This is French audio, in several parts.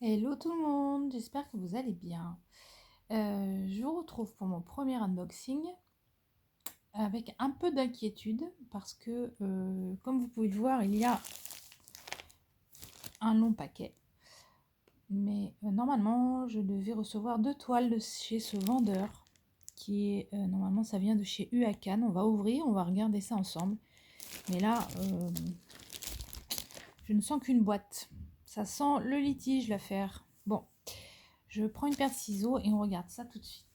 Hello tout le monde, j'espère que vous allez bien. Je vous retrouve pour mon premier unboxing avec un peu d'inquiétude parce que, comme vous pouvez le voir, il y a un long paquet. Mais normalement, je devais recevoir 2 toiles de chez ce vendeur qui est, normalement, ça vient de chez Huacan. On va ouvrir, on va regarder ça ensemble. Mais là, je ne sens qu'une boîte. Ça sent le litige, l'affaire. Bon, je prends une paire de ciseaux et on regarde ça tout de suite.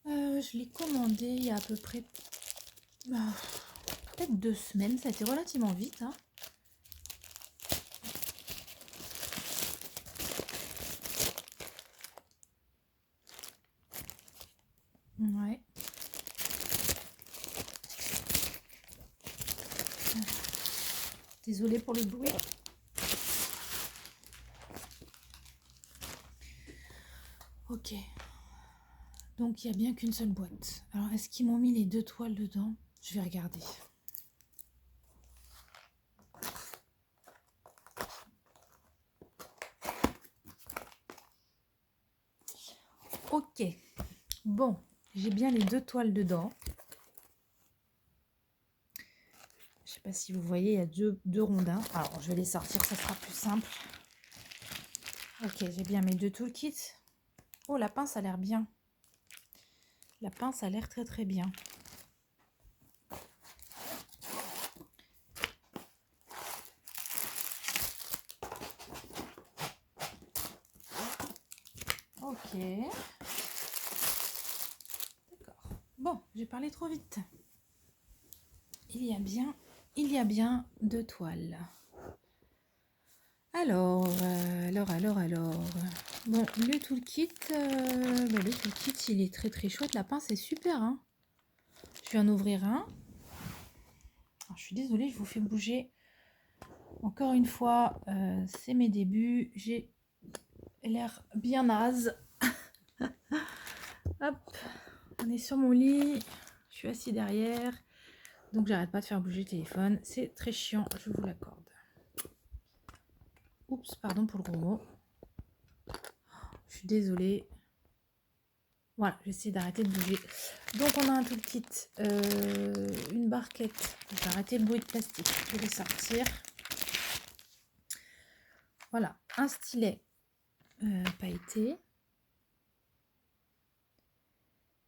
Je l'ai commandé il y a à peu près peut-être 2 semaines. Ça a été relativement vite, hein. Ouais. Désolée pour le bruit. Ok. Donc il n'y a bien qu'une seule boîte. Alors est-ce qu'ils m'ont mis les 2 toiles dedans? Je vais regarder. Ok. Bon, j'ai bien les 2 toiles dedans. Je sais pas si vous voyez, il y a deux rondins. Alors je vais les sortir, ça sera plus simple. Ok, j'ai bien mes 2 toolkits. Oh, la pince a l'air bien. La pince a l'air très très bien. Ok. D'accord. Bon, j'ai parlé trop vite. Il y a bien 2 toiles. Alors. Bon, le toolkit, il est très très chouette. La pince est super, hein. Je vais en ouvrir un. Alors, je suis désolée, je vous fais bouger. Encore une fois, c'est mes débuts. J'ai l'air bien naze. Hop, on est sur mon lit. Je suis assis derrière. Donc, j'arrête pas de faire bouger le téléphone. C'est très chiant, je vous l'accorde. Oups, pardon pour le gros mot. Je suis désolée. Voilà, j'essaie d'arrêter de bouger. Donc on a un toolkit, une barquette. Je vais arrêter le bruit de plastique. Je vais sortir. Voilà, un stylet pailleté.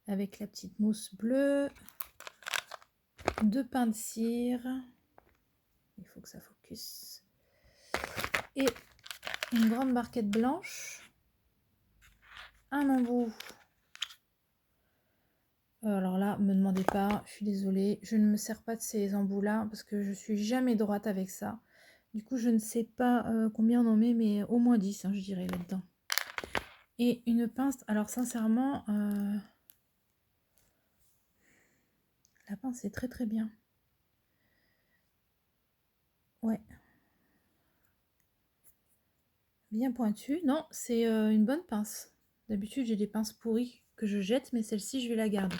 Avec la petite mousse bleue. 2 pains de cire. Il faut que ça focus. Et une grande barquette blanche. Un embout. Alors là, me demandez pas, je suis désolée, je ne me sers pas de ces embouts-là parce que je suis jamais droite avec ça. Du coup, je ne sais pas combien on en met, mais au moins 10, hein, je dirais, là-dedans. Et une pince, alors sincèrement, la pince est très très bien. Ouais. Bien pointue. Non, c'est une bonne pince. D'habitude, j'ai des pinces pourries que je jette, mais celle-ci, je vais la garder.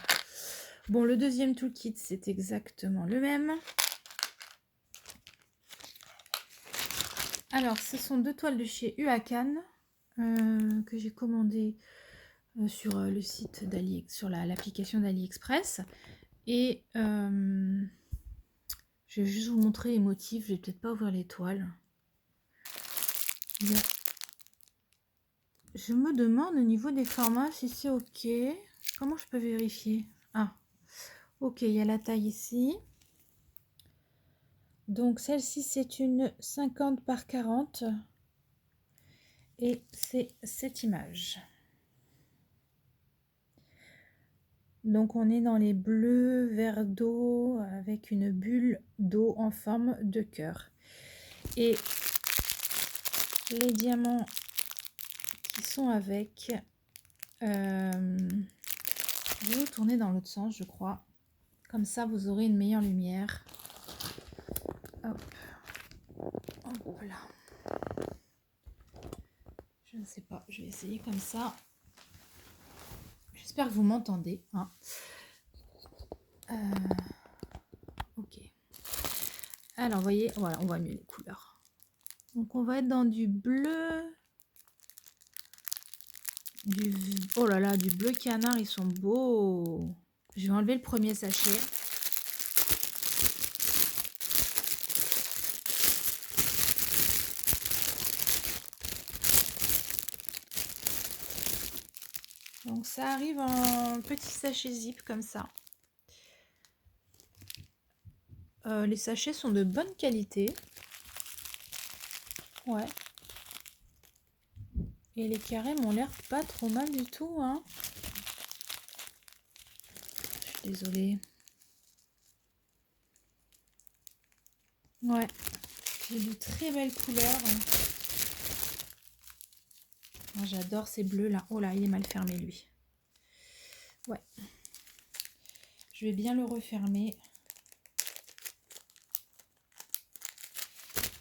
Bon, le deuxième toolkit, c'est exactement le même. Alors, ce sont 2 toiles de chez Huacan que j'ai commandées sur le site sur l'application d'AliExpress. Et je vais juste vous montrer les motifs. Je vais peut-être pas ouvrir les toiles. Je me demande au niveau des formats si c'est ok. Comment je peux vérifier? Ah, ok, il y a la taille ici. Donc celle-ci, c'est une 50 par 40. Et c'est cette image. Donc on est dans les bleus verts d'eau avec une bulle d'eau en forme de cœur. Et les diamants qui sont avec, je vais vous tourner dans l'autre sens, je crois. Comme ça, vous aurez une meilleure lumière. Hop. Hop là. Je ne sais pas, je vais essayer comme ça. J'espère que vous m'entendez, hein. Ok. Alors, vous voyez, voilà, on voit mieux les couleurs. Donc, on va être dans du bleu. Oh là là, du bleu canard, ils sont beaux. Je vais enlever le premier sachet. Donc, ça arrive en petit sachet zip comme ça. Les sachets sont de bonne qualité. Ouais. Et les carrés m'ont l'air pas trop mal du tout, hein. Je suis désolée. Ouais. J'ai de très belles couleurs. Oh, j'adore ces bleus là. Oh là, il est mal fermé lui. Ouais. Je vais bien le refermer.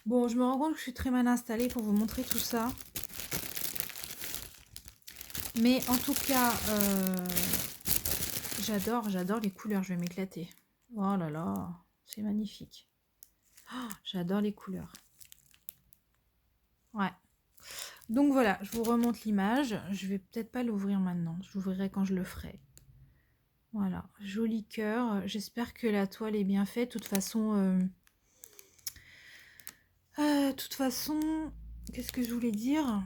Bon, je me rends compte que je suis très mal installée pour vous montrer tout ça. Mais en tout cas, j'adore les couleurs. Je vais m'éclater. Oh là là, c'est magnifique. Oh, j'adore les couleurs. Ouais. Donc voilà, je vous remonte l'image. Je vais peut-être pas l'ouvrir maintenant. Je l'ouvrirai quand je le ferai. Voilà, joli cœur. J'espère que la toile est bien faite. De toute façon, qu'est-ce que je voulais dire?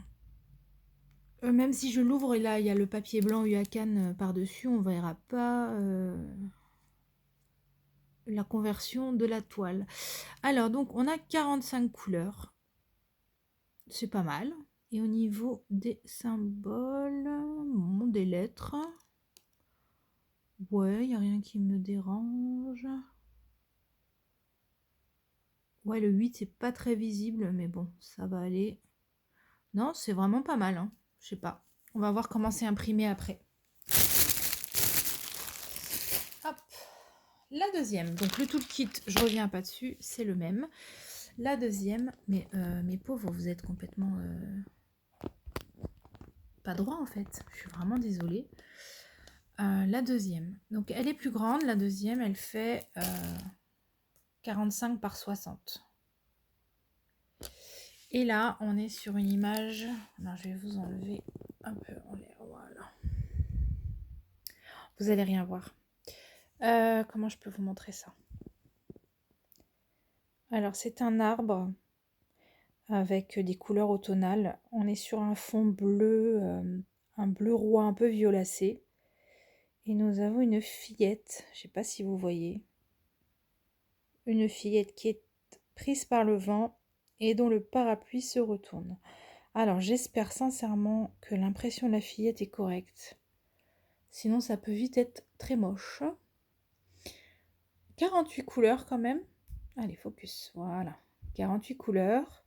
Même si je l'ouvre et là, il y a le papier blanc UACAN par-dessus, on verra pas la conversion de la toile. Alors, donc, on a 45 couleurs. C'est pas mal. Et au niveau des symboles, des lettres, ouais, il n'y a rien qui me dérange. Ouais, le 8, c'est pas très visible, mais bon, ça va aller. Non, c'est vraiment pas mal, hein. Je sais pas. On va voir comment c'est imprimé après. Hop. La deuxième. Donc le toolkit, je reviens pas dessus, c'est le même. La deuxième, mais mes pauvres, vous êtes complètement pas droit en fait. Je suis vraiment désolée. La deuxième. Donc elle est plus grande. La deuxième, elle fait 45 par 60. Et là, on est sur une image. Non, je vais vous enlever un peu en l'air. Voilà. Vous allez rien voir. Comment je peux vous montrer ça? Alors, c'est un arbre avec des couleurs automnales. On est sur un fond bleu, un bleu roi un peu violacé. Et nous avons une fillette, je ne sais pas si vous voyez. Une fillette qui est prise par le vent et dont le parapluie se retourne. Alors, j'espère sincèrement que l'impression de la fillette est correcte. Sinon, ça peut vite être très moche. 48 couleurs quand même. Allez, focus. Voilà. 48 couleurs.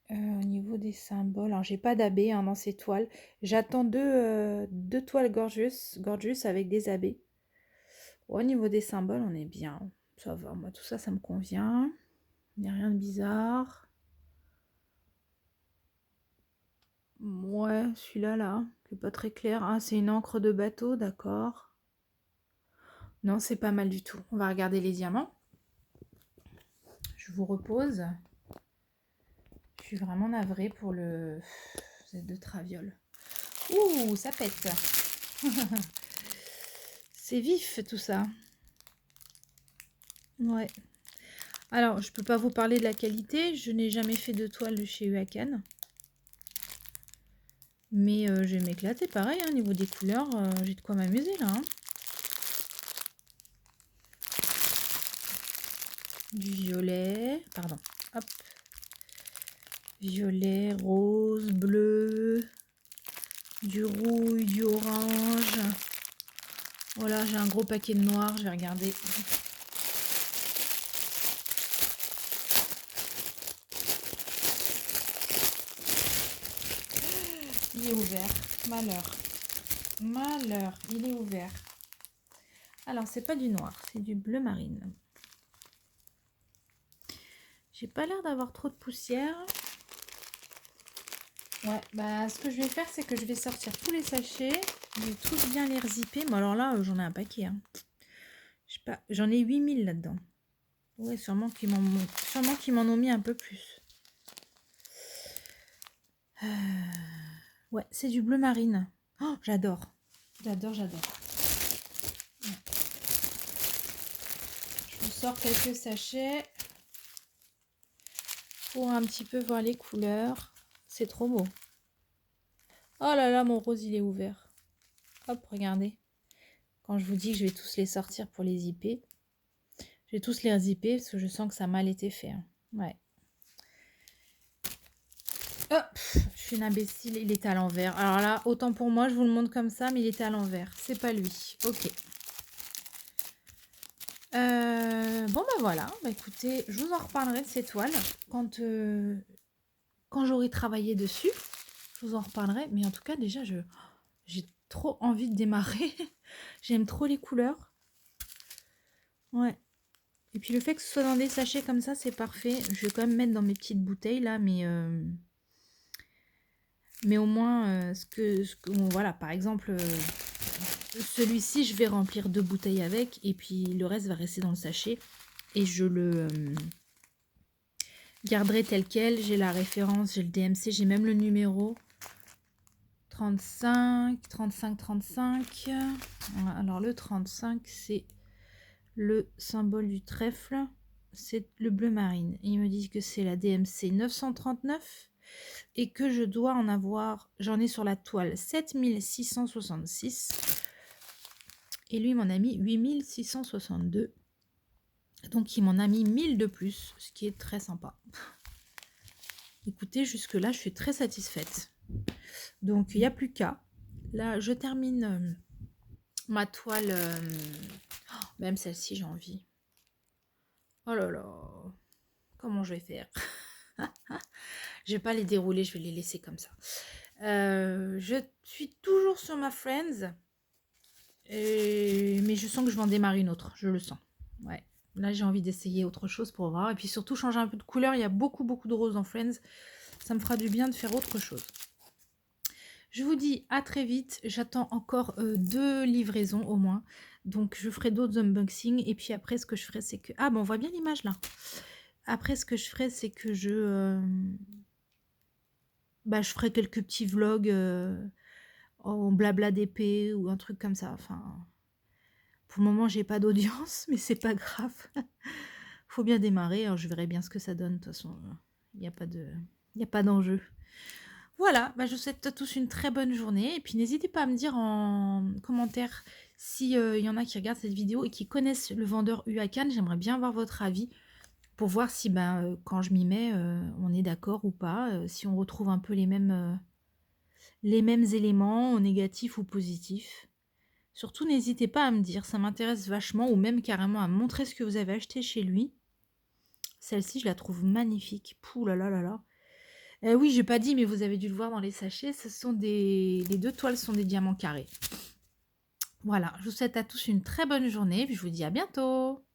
Au niveau des symboles, alors j'ai pas d'abbé dans ces toiles. J'attends deux toiles gorgeous avec des abbés. Au niveau des symboles, on est bien. Ça va, moi tout ça, ça me convient. Il n'y a rien de bizarre. Ouais, celui-là, là, qui est pas très clair. Ah, c'est une encre de bateau, d'accord. Non, c'est pas mal du tout. On va regarder les diamants. Je vous repose. Je suis vraiment navrée pour le Z de traviole. Ouh, ça pète. C'est vif tout ça. Ouais. Alors, je peux pas vous parler de la qualité. Je n'ai jamais fait de toile de chez UACAN. Mais je vais m'éclater pareil. Au niveau des couleurs, j'ai de quoi m'amuser là. Hein. Du violet. Pardon. Hop. Violet, rose, bleu. Du rouille, du orange. Voilà, j'ai un gros paquet de noir. Je vais regarder. Il est ouvert. Malheur. Malheur. Il est ouvert. Alors, c'est pas du noir. C'est du bleu marine. J'ai pas l'air d'avoir trop de poussière. Ouais, bah ce que je vais faire, c'est que je vais sortir tous les sachets. Je vais tous bien les rezipper. Mais alors là, j'en ai un paquet. Hein. Je sais pas, j'en ai 8000 là-dedans. Ouais, sûrement qu'ils m'en ont mis un peu plus. Ouais, c'est du bleu marine. Oh, j'adore. J'adore. Ouais. Je vous sors quelques sachets pour un petit peu voir les couleurs. C'est trop beau. Oh là là, mon rose, il est ouvert. Hop, regardez. Quand je vous dis que je vais tous les sortir pour les zipper, je vais tous les zipper parce que je sens que ça a mal été fait. Hein. Ouais. Oh, je suis une imbécile, il était à l'envers. Alors là, autant pour moi, je vous le montre comme ça, mais il était à l'envers. C'est pas lui. Ok. Bon, bah voilà. Bah, écoutez, je vous en reparlerai de ces toiles quand j'aurai travaillé dessus. Je vous en reparlerai. Mais en tout cas, déjà, j'ai trop envie de démarrer. J'aime trop les couleurs. Ouais. Et puis le fait que ce soit dans des sachets comme ça, c'est parfait. Je vais quand même mettre dans mes petites bouteilles là, mais au moins, bon, voilà, par exemple, celui-ci, je vais remplir 2 bouteilles avec, et puis le reste va rester dans le sachet. Et je le garderai tel quel. J'ai la référence, j'ai le DMC, j'ai même le numéro 35. Voilà, alors le 35, c'est le symbole du trèfle. C'est le bleu marine. Ils me disent que c'est la DMC 939 et que je dois en avoir, j'en ai sur la toile 7666 et lui m'en a mis 8662. Donc il m'en a mis 1000 de plus, ce qui est très sympa. Écoutez, jusque là je suis très satisfaite. Donc il n'y a plus qu'à. Là je termine ma toile, même celle-ci j'ai envie. Oh là là, comment je vais faire? Je vais pas les dérouler, je vais les laisser comme ça. Je suis toujours sur ma Friends, mais je sens que je vais en démarrer une autre, je le sens. Ouais, là j'ai envie d'essayer autre chose pour voir, et puis surtout changer un peu de couleur. Il y a beaucoup de roses dans Friends, ça me fera du bien de faire autre chose. Je vous dis à très vite, j'attends encore 2 livraisons au moins, donc je ferai d'autres unboxings, et puis après ce que je ferai c'est que... Ah bon, on voit bien l'image là. Après ce que je ferai c'est que je ferai quelques petits vlogs en blabla d'épée ou un truc comme ça. Enfin, pour le moment j'ai pas d'audience, mais c'est pas grave. Faut bien démarrer, alors je verrai bien ce que ça donne. De toute façon, il n'y a pas d'enjeu. Voilà, je vous souhaite à tous une très bonne journée. Et puis n'hésitez pas à me dire en commentaire s'il y en a qui regardent cette vidéo et qui connaissent le vendeur Huacan. J'aimerais bien avoir votre avis pour voir si quand je m'y mets, on est d'accord ou pas. Si on retrouve un peu les mêmes éléments, négatifs ou positifs. Surtout, n'hésitez pas à me dire, ça m'intéresse vachement, ou même carrément à me montrer ce que vous avez acheté chez lui. Celle-ci, je la trouve magnifique. Pouh là là là là. Oui, j'ai pas dit, mais vous avez dû le voir dans les sachets. Les 2 toiles sont des diamants carrés. Voilà, je vous souhaite à tous une très bonne journée, puis je vous dis à bientôt.